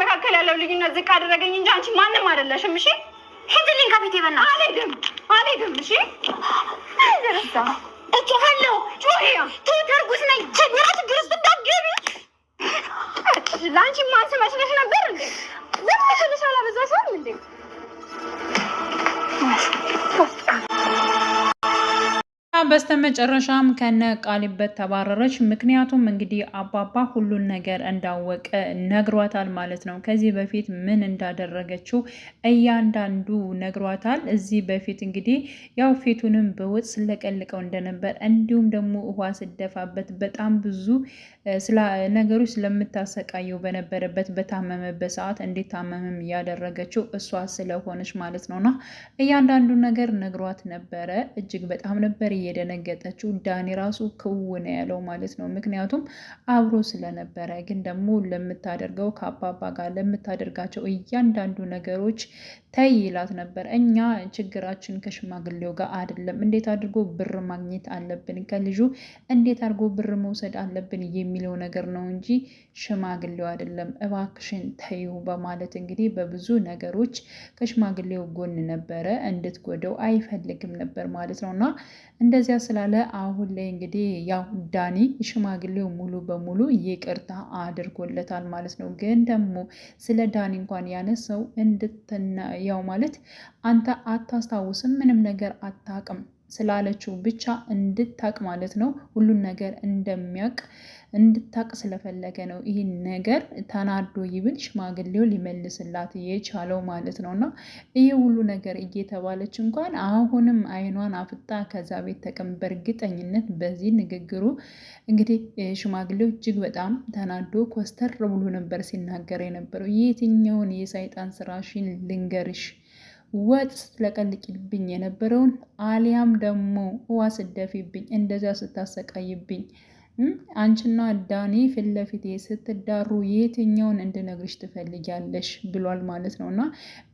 መካከል ያለው ልዩነት ዝቅ አደረገኝ እንጂ አንቺ ማንም አይደለሽም። እሺ ሂድልኝ ከፊቴ በእናትሽ። አልሄድም። እሺ ደረሳ እጮሃለሁ። ጮሪያ ተርጉዝ ነኝ። ችግር ውስጥ እንዳትገቢ። ለአንቺ ማንስ መስለሽ ነበር እንዴ? ዝም ብለሽ አላበዛሽም እንዴ? በስተመጨረሻም ከነ ቃሊበት ተባረረች። ምክንያቱም እንግዲህ አባባ ሁሉን ነገር እንዳወቀ ነግሯታል ማለት ነው። ከዚህ በፊት ምን እንዳደረገችው እያንዳንዱ ነግሯታል። እዚህ በፊት እንግዲህ ያው ፊቱንም በወጥ ስለቀልቀው እንደነበር እንዲሁም ደግሞ ውሃ ስደፋበት በጣም ብዙ ነገሮች ስለምታሰቃየው በነበረበት በታመመበት ሰዓት እንዲታመምም እያደረገችው እሷ ስለሆነች ማለት ነውና እያንዳንዱ ነገር ነግሯት ነበረ። እጅግ በጣም ነበር እየደነገጠችው። ዳኒ ራሱ ክውን ያለው ማለት ነው። ምክንያቱም አብሮ ስለነበረ። ግን ደግሞ ለምታደርገው ከአባባ ጋር ለምታደርጋቸው እያንዳንዱ ነገሮች ተይ ይላት ነበር። እኛ ችግራችን ከሽማግሌው ጋር አይደለም፣ እንዴት አድርጎ ብር ማግኘት አለብን፣ ከልጁ እንዴት አድርጎ ብር መውሰድ አለብን የሚለው ነገር ነው እንጂ ሽማግሌው አይደለም፣ እባክሽን ተይው በማለት እንግዲህ በብዙ ነገሮች ከሽማግሌው ጎን ነበረ። እንድትጎደው አይፈልግም ነበር ማለት ነው። እና እንደዚያ ስላለ አሁን ላይ እንግዲህ ያው ዳኒ ሽማግሌው ሙሉ በሙሉ ይቅርታ አድርጎለታል ማለት ነው። ግን ደግሞ ስለ ዳኒ እንኳን ያነሳው ያው ማለት አንተ አታስታውስም፣ ምንም ነገር አታቅም ስላለችው ብቻ እንድታቅ ማለት ነው። ሁሉን ነገር እንደሚያቅ እንድታቅ ስለፈለገ ነው ይህን ነገር ተናዶ ይብል ሽማግሌው ሊመልስላት የቻለው ማለት ነው። እና ይህ ሁሉ ነገር እየተባለች እንኳን አሁንም አይኗን አፍጣ ከዛ ቤት ተቀም በእርግጠኝነት በዚህ ንግግሩ እንግዲህ ሽማግሌው እጅግ በጣም ተናዶ ኮስተር ብሎ ነበር ሲናገር የነበረው። የትኛውን የሰይጣን ስራሽን ልንገርሽ፣ ወጥ ስለቀልቂብኝ የነበረውን አሊያም ደግሞ ውሃ ስደፊብኝ እንደዚያ ስታሰቃይብኝ አንቺና ዳኒ ፊት ለፊቴ ስትዳሩ የትኛውን እንድነግርሽ ትፈልጊያለሽ ብሏል ማለት ነው። እና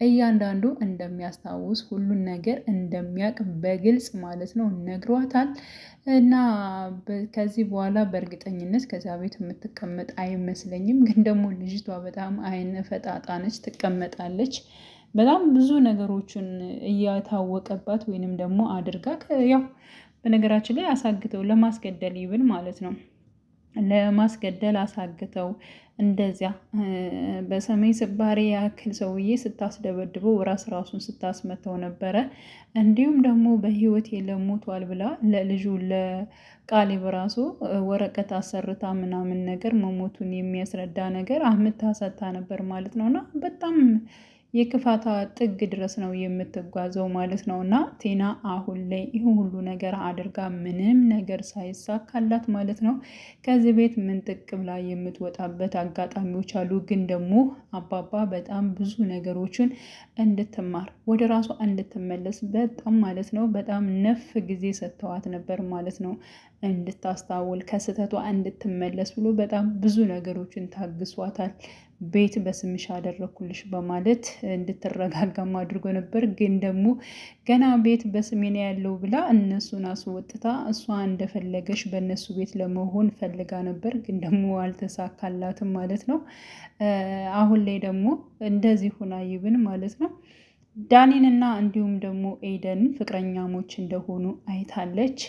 እያንዳንዱ እንደሚያስታውስ ሁሉን ነገር እንደሚያውቅ በግልጽ ማለት ነው ነግሯታል። እና ከዚህ በኋላ በእርግጠኝነት ከዚያ ቤት የምትቀመጥ አይመስለኝም። ግን ደግሞ ልጅቷ በጣም አይነ ፈጣጣ ነች፣ ትቀመጣለች። በጣም ብዙ ነገሮችን እያታወቀባት ወይንም ደግሞ አድርጋ ያው በነገራችን ላይ አሳግተው ለማስገደል ይብል ማለት ነው ለማስገደል አሳግተው እንደዚያ በሰሜን ስባሪ ያክል ሰውዬ ስታስደበድበው ራሱን ስታስመተው ነበረ። እንዲሁም ደግሞ በህይወት የለሞቷል ብላ ለልጁ ለቃሊብ ራሱ ወረቀት አሰርታ ምናምን ነገር መሞቱን የሚያስረዳ ነገር አምታ ሰጥታ ነበር ማለት ነውና በጣም የክፋታ ጥግ ድረስ ነው የምትጓዘው ማለት ነው። እና ቲና አሁን ላይ ይህ ሁሉ ነገር አድርጋ ምንም ነገር ሳይሳካላት ማለት ነው ከዚህ ቤት ምንጥቅ ብላ የምትወጣበት አጋጣሚዎች አሉ። ግን ደግሞ አባባ በጣም ብዙ ነገሮችን እንድትማር ወደ ራሷ እንድትመለስ በጣም ማለት ነው በጣም ነፍ ጊዜ ሰጥተዋት ነበር ማለት ነው። እንድታስታውል ከስህተቷ እንድትመለስ ብሎ በጣም ብዙ ነገሮችን ታግሷታል። ቤት በስምሽ አደረኩልሽ በማለት እንድትረጋጋም አድርጎ ነበር። ግን ደግሞ ገና ቤት በስሜ ነው ያለው ብላ እነሱን አስወጥታ እሷ እንደፈለገሽ በእነሱ ቤት ለመሆን ፈልጋ ነበር። ግን ደግሞ አልተሳካላትም ማለት ነው። አሁን ላይ ደግሞ እንደዚህ ሆና ይብን ማለት ነው ዳኒንና እንዲሁም ደግሞ ኤደንን ፍቅረኛሞች እንደሆኑ አይታለች።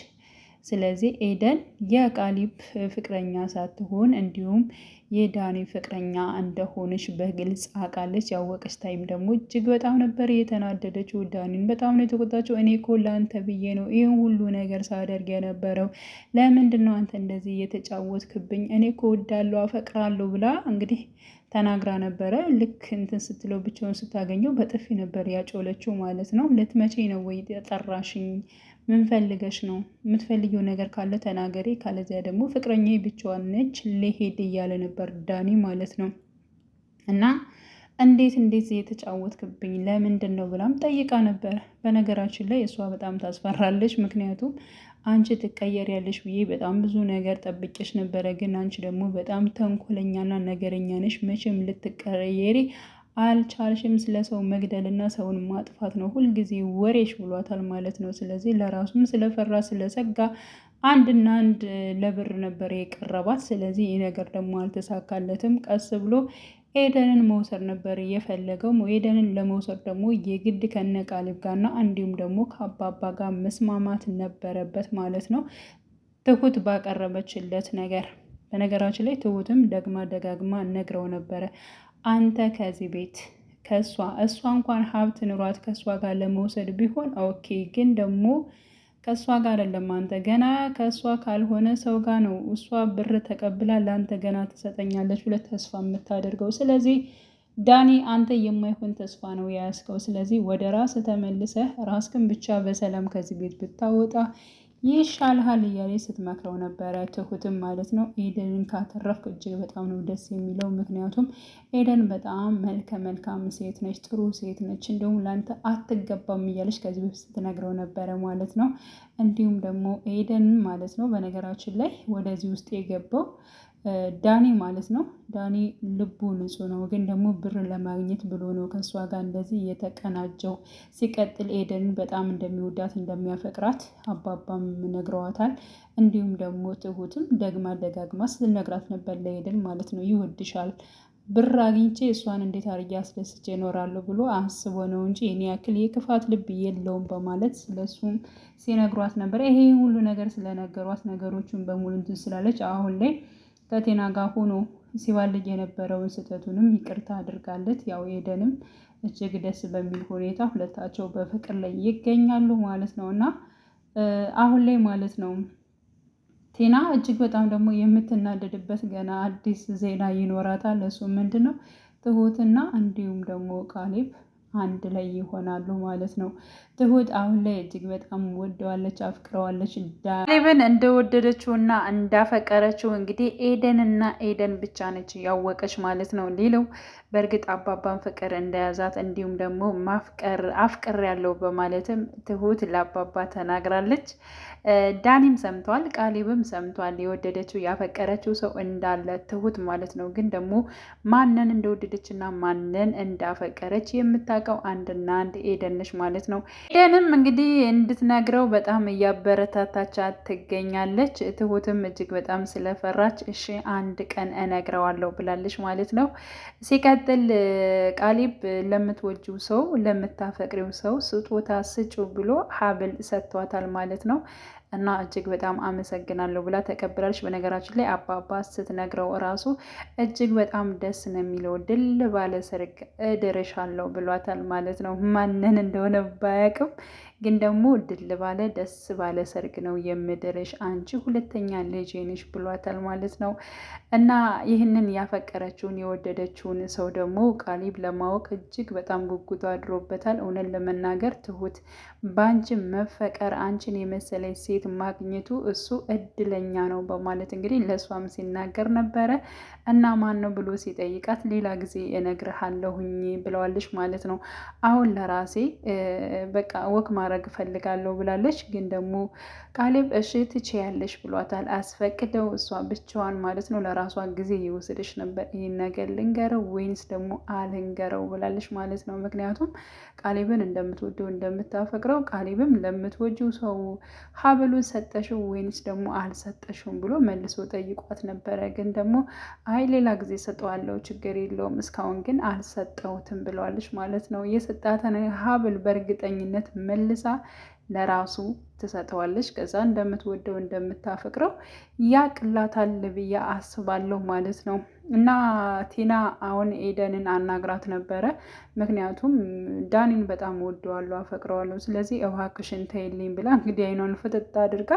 ስለዚህ ኤደን የቃሊብ ፍቅረኛ ሳትሆን እንዲሁም የዳኒ ፍቅረኛ እንደሆነች በግልጽ አውቃለች። ያወቀች ታይም ደግሞ እጅግ በጣም ነበር የተናደደችው። ዳኒን በጣም ነው የተቆጣችው። እኔ እኮ ለአንተ ብዬ ነው ይህን ሁሉ ነገር ሳደርግ የነበረው፣ ለምንድን ነው አንተ እንደዚህ እየተጫወትክብኝ? እኔ እኮ ወዳለሁ አፈቅራለሁ ብላ እንግዲህ ተናግራ ነበረ። ልክ እንትን ስትለው ብቻውን ስታገኘው በጥፊ ነበር ያጮለችው ማለት ነው። ልትመቼ ነው ወይ ጠራሽኝ? ምን ፈልገሽ ነው? የምትፈልጊው ነገር ካለ ተናገሪ፣ ካለዚያ ደግሞ ፍቅረኛ ብቻዋን ነች ልሄድ እያለ ነበር ዳኒ ማለት ነው። እና እንዴት የተጫወትክብኝ ለምንድን ነው ብላም ጠይቃ ነበር። በነገራችን ላይ እሷ በጣም ታስፈራለች። ምክንያቱም አንቺ ትቀየሪያለሽ ብዬ በጣም ብዙ ነገር ጠብቄሽ ነበረ፣ ግን አንቺ ደግሞ በጣም ተንኮለኛና ነገረኛ ነሽ፣ መቼም ልትቀየሪ አልቻልሽም። ስለ ሰው መግደልና ሰውን ማጥፋት ነው ሁልጊዜ ወሬሽ ብሏታል ማለት ነው። ስለዚህ ለራሱም ስለፈራ ስለሰጋ አንድና አንድ ለብር ነበር የቀረባት። ስለዚህ ይህ ነገር ደግሞ አልተሳካለትም። ቀስ ብሎ ኤደንን መውሰድ ነበር የፈለገው። ኤደንን ለመውሰድ ደግሞ የግድ ከነ ቃሊብ ጋርና እንዲሁም ደግሞ ከአባባ ጋር መስማማት ነበረበት ማለት ነው፣ ትሁት ባቀረበችለት ነገር። በነገራችን ላይ ትሁትም ደግማ ደጋግማ ነግረው ነበረ፣ አንተ ከዚህ ቤት እሷ እንኳን ሀብት ኑሯት ከእሷ ጋር ለመውሰድ ቢሆን ኦኬ፣ ግን ደግሞ ከእሷ ጋር አይደለም። አንተ ገና ከእሷ ካልሆነ ሰው ጋር ነው እሷ ብር ተቀብላ ለአንተ ገና ትሰጠኛለች ብለህ ተስፋ የምታደርገው። ስለዚህ ዳኒ አንተ የማይሆን ተስፋ ነው የያዝከው። ስለዚህ ወደ ራስ ተመልሰህ ራስክን ብቻ በሰላም ከዚህ ቤት ብታወጣ ይሻልሃል እያለ ስትመክረው ነበረ፣ ትሁትም ማለት ነው። ኤደንን ካተረፍክ እጅግ በጣም ነው ደስ የሚለው። ምክንያቱም ኤደን በጣም መልካም ሴት ነች፣ ጥሩ ሴት ነች፣ እንዲሁም ለአንተ አትገባም እያለች ከዚህ በፊት ስትነግረው ነበረ ማለት ነው። እንዲሁም ደግሞ ኤደን ማለት ነው በነገራችን ላይ ወደዚህ ውስጥ የገባው ዳኒ ማለት ነው። ዳኒ ልቡ ንጹህ ነው፣ ግን ደግሞ ብር ለማግኘት ብሎ ነው ከእሷ ጋር እንደዚህ የተቀናጀው። ሲቀጥል ኤደንን በጣም እንደሚወዳት እንደሚያፈቅራት አባባም ነግረዋታል። እንዲሁም ደግሞ ትሁትም ደግማ ደጋግማ ስትነግራት ነበር ለኤደን ማለት ነው። ይወድሻል፣ ብር አግኝቼ እሷን እንዴት አድርጌ አስደስቼ እኖራለሁ ብሎ አስቦ ነው እንጂ እኔ ያክል የክፋት ልብ የለውም በማለት ስለሱም ሲነግሯት ነበር። ይሄ ሁሉ ነገር ስለነገሯት ነገሮችን በሙሉ እንትን ስላለች አሁን ላይ ከቴና ጋር ሆኖ ሲባልግ የነበረውን ስህተቱንም ይቅርታ አድርጋለት፣ ያው ኤደንም እጅግ ደስ በሚል ሁኔታ ሁለታቸው በፍቅር ላይ ይገኛሉ ማለት ነው። እና አሁን ላይ ማለት ነው ቴና እጅግ በጣም ደግሞ የምትናደድበት ገና አዲስ ዜና ይኖራታል። እሱ ምንድን ነው? ትሁትና እንዲሁም ደግሞ ቃሊብ አንድ ላይ ይሆናሉ ማለት ነው። ትሁት አሁን ላይ እጅግ በጣም ወደዋለች፣ አፍቅረዋለች። ቃሊብን እንደወደደችውና እንዳፈቀረችው እንግዲህ ኤደን ብቻ ነች ያወቀች ማለት ነው። ሌላው በእርግጥ አባባን ፍቅር እንደያዛት እንዲሁም ደግሞ አፍቅር ያለው በማለትም ትሁት ለአባባ ተናግራለች። ዳኒም ሰምቷል፣ ቃሊብም ሰምቷል። የወደደችው ያፈቀረችው ሰው እንዳለ ትሁት ማለት ነው። ግን ደግሞ ማንን እንደወደደችና ማንን እንዳፈቀረች የምታውቀው አንድና አንድ ኤደን ነች ማለት ነው። ኤደንም እንግዲህ እንድትነግረው በጣም እያበረታታቻት ትገኛለች። ትሁትም እጅግ በጣም ስለፈራች እሺ አንድ ቀን እነግረዋለሁ ብላለች ማለት ነው። ሲቀጥል ቃሊብ ለምትወጂው ሰው ለምታፈቅሪው ሰው ስጦታ ስጩ ብሎ ሀብል ሰጥቷታል ማለት ነው። እና እጅግ በጣም አመሰግናለሁ ብላ ተቀብላለች። በነገራችን ላይ አባባ ስትነግረው እራሱ እጅግ በጣም ደስ ነው የሚለው፣ ድል ባለ ሰርግ እድርሻለሁ ብሏታል ማለት ነው። ማንን እንደሆነ ባያውቅም ግን ደግሞ ድል ባለ ደስ ባለ ሰርግ ነው የምድርሽ፣ አንቺ ሁለተኛ ልጄ ነሽ ብሏታል ማለት ነው። እና ይህንን ያፈቀረችውን የወደደችውን ሰው ደግሞ ቃሊብ ለማወቅ እጅግ በጣም ጉጉቱ አድሮበታል። እውነት ለመናገር ትሁት በአንቺ መፈቀር አንቺን የመሰለች ሴት ማግኘቱ እሱ እድለኛ ነው በማለት እንግዲህ ለእሷም ሲናገር ነበረ። እና ማን ነው ብሎ ሲጠይቃት ሌላ ጊዜ እነግርሃለሁኝ ብለዋለች ማለት ነው። አሁን ለራሴ በቃ ወክ ማድረግ እፈልጋለሁ ብላለች። ግን ደግሞ ቃሊብ እሺ ትችያለሽ ብሏታል። አስፈቅደው እሷ ብቻዋን ማለት ነው ለራሷ ጊዜ ይወስድሽ ነበር፣ ይህን ነገር ልንገረው ወይንስ ደግሞ አልንገረው ብላለች ማለት ነው። ምክንያቱም ቃሊብን እንደምትወደው እንደምታፈቅረው፣ ቃሊብም ለምትወጂው ሰው ሀብሉን ሰጠሽው ወይንስ ደግሞ አልሰጠሽውም ብሎ መልሶ ጠይቋት ነበረ። ግን ደግሞ አይ ሌላ ጊዜ ሰጠዋለሁ ችግር የለውም እስካሁን ግን አልሰጠውትም ብለዋለች ማለት ነው። የሰጣትን ሀብል በእርግጠኝነት መልሳ ለራሱ ትሰጠዋለች። ከዛ እንደምትወደው እንደምታፈቅረው ያቅላታል ብዬ አስባለሁ ማለት ነው። እና ቲና አሁን ኤደንን አናግራት ነበረ። ምክንያቱም ዳኒን በጣም ወደዋለሁ አፈቅረዋለሁ፣ ስለዚህ እባክሽን ተይልኝ ብላ እንግዲህ አይኗን ፍጥጥ አድርጋ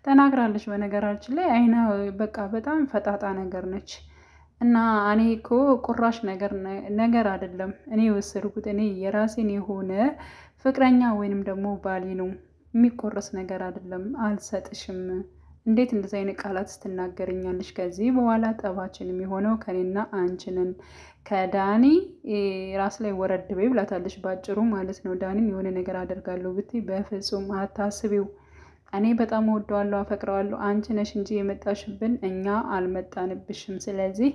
ተናግራለች። በነገራችን ላይ አይና በቃ በጣም ፈጣጣ ነገር ነች። እና እኔ እኮ ቁራሽ ነገር አይደለም እኔ የወሰድኩት፣ እኔ የራሴን የሆነ ፍቅረኛ ወይንም ደግሞ ባሌ ነው፣ የሚቆረስ ነገር አይደለም፣ አልሰጥሽም። እንዴት እንደዚህ አይነት ቃላት ስትናገርኛለች? ከዚህ በኋላ ጠባችን የሚሆነው ከኔና አንቺንን ከዳኒ ራስ ላይ ወረድ በይ ብላታለች፣ ባጭሩ ማለት ነው። ዳኒን የሆነ ነገር አደርጋለሁ ብትይ በፍጹም አታስቢው። እኔ በጣም ወደዋለሁ አፈቅረዋለሁ። አንቺ ነሽ እንጂ የመጣሽብን፣ እኛ አልመጣንብሽም። ስለዚህ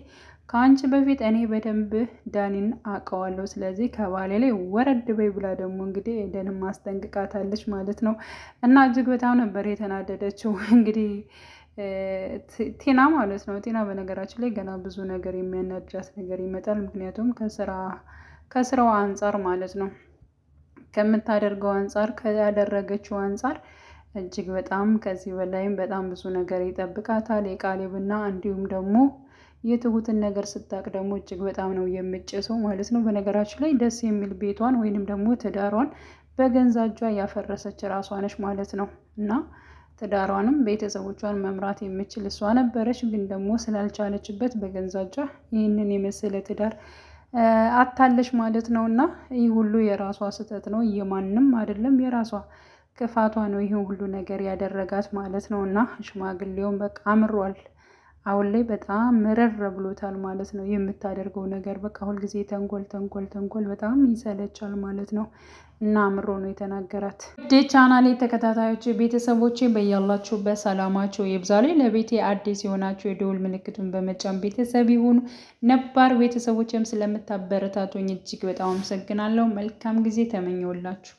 ከአንቺ በፊት እኔ በደንብ ዳኒን አውቀዋለሁ። ስለዚህ ከባሌ ላይ ወረድ በይ ብላ ደግሞ እንግዲህ ኤደንም ማስጠንቅቃታለች ማለት ነው። እና እጅግ በጣም ነበር የተናደደችው። እንግዲህ ቲና ማለት ነው። ቲና በነገራችን ላይ ገና ብዙ ነገር የሚያናድዳት ነገር ይመጣል። ምክንያቱም ከስራው አንጻር ማለት ነው፣ ከምታደርገው አንጻር፣ ያደረገችው አንጻር እጅግ በጣም ከዚህ በላይም በጣም ብዙ ነገር ይጠብቃታል። የቃሌብና እንዲሁም ደግሞ የትሁትን ነገር ስታቅ ደግሞ እጅግ በጣም ነው የምጭሰው ማለት ነው። በነገራችን ላይ ደስ የሚል ቤቷን ወይንም ደግሞ ትዳሯን በገዛ እጇ ያፈረሰች ራሷ ነች ማለት ነው። እና ትዳሯንም ቤተሰቦቿን መምራት የምችል እሷ ነበረች፣ ግን ደግሞ ስላልቻለችበት በገዛ እጇ ይህንን የመሰለ ትዳር አታለች ማለት ነው። እና ይህ ሁሉ የራሷ ስህተት ነው፣ የማንም አይደለም፣ የራሷ ክፋቷ ነው ይህ ሁሉ ነገር ያደረጋት ማለት ነው። እና ሽማግሌውን በቃ አምሯል። አሁን ላይ በጣም ምርር ብሎታል ማለት ነው። የምታደርገው ነገር በቃ ሁልጊዜ ተንኮል ተንኮል ተንኮል በጣም ይሰለቻል ማለት ነው። እና አምሮ ነው የተናገራት። ቻናሌ ተከታታዮች ቤተሰቦቼ በያላችሁበት ሰላማቸው ይብዛል። ለቤቴ አዲስ የሆናችሁ የደውል ምልክቱን በመጫን ቤተሰብ ይሁኑ። ነባር ቤተሰቦችም ስለምታበረታቱኝ እጅግ በጣም አመሰግናለሁ። መልካም ጊዜ ተመኘውላችሁ።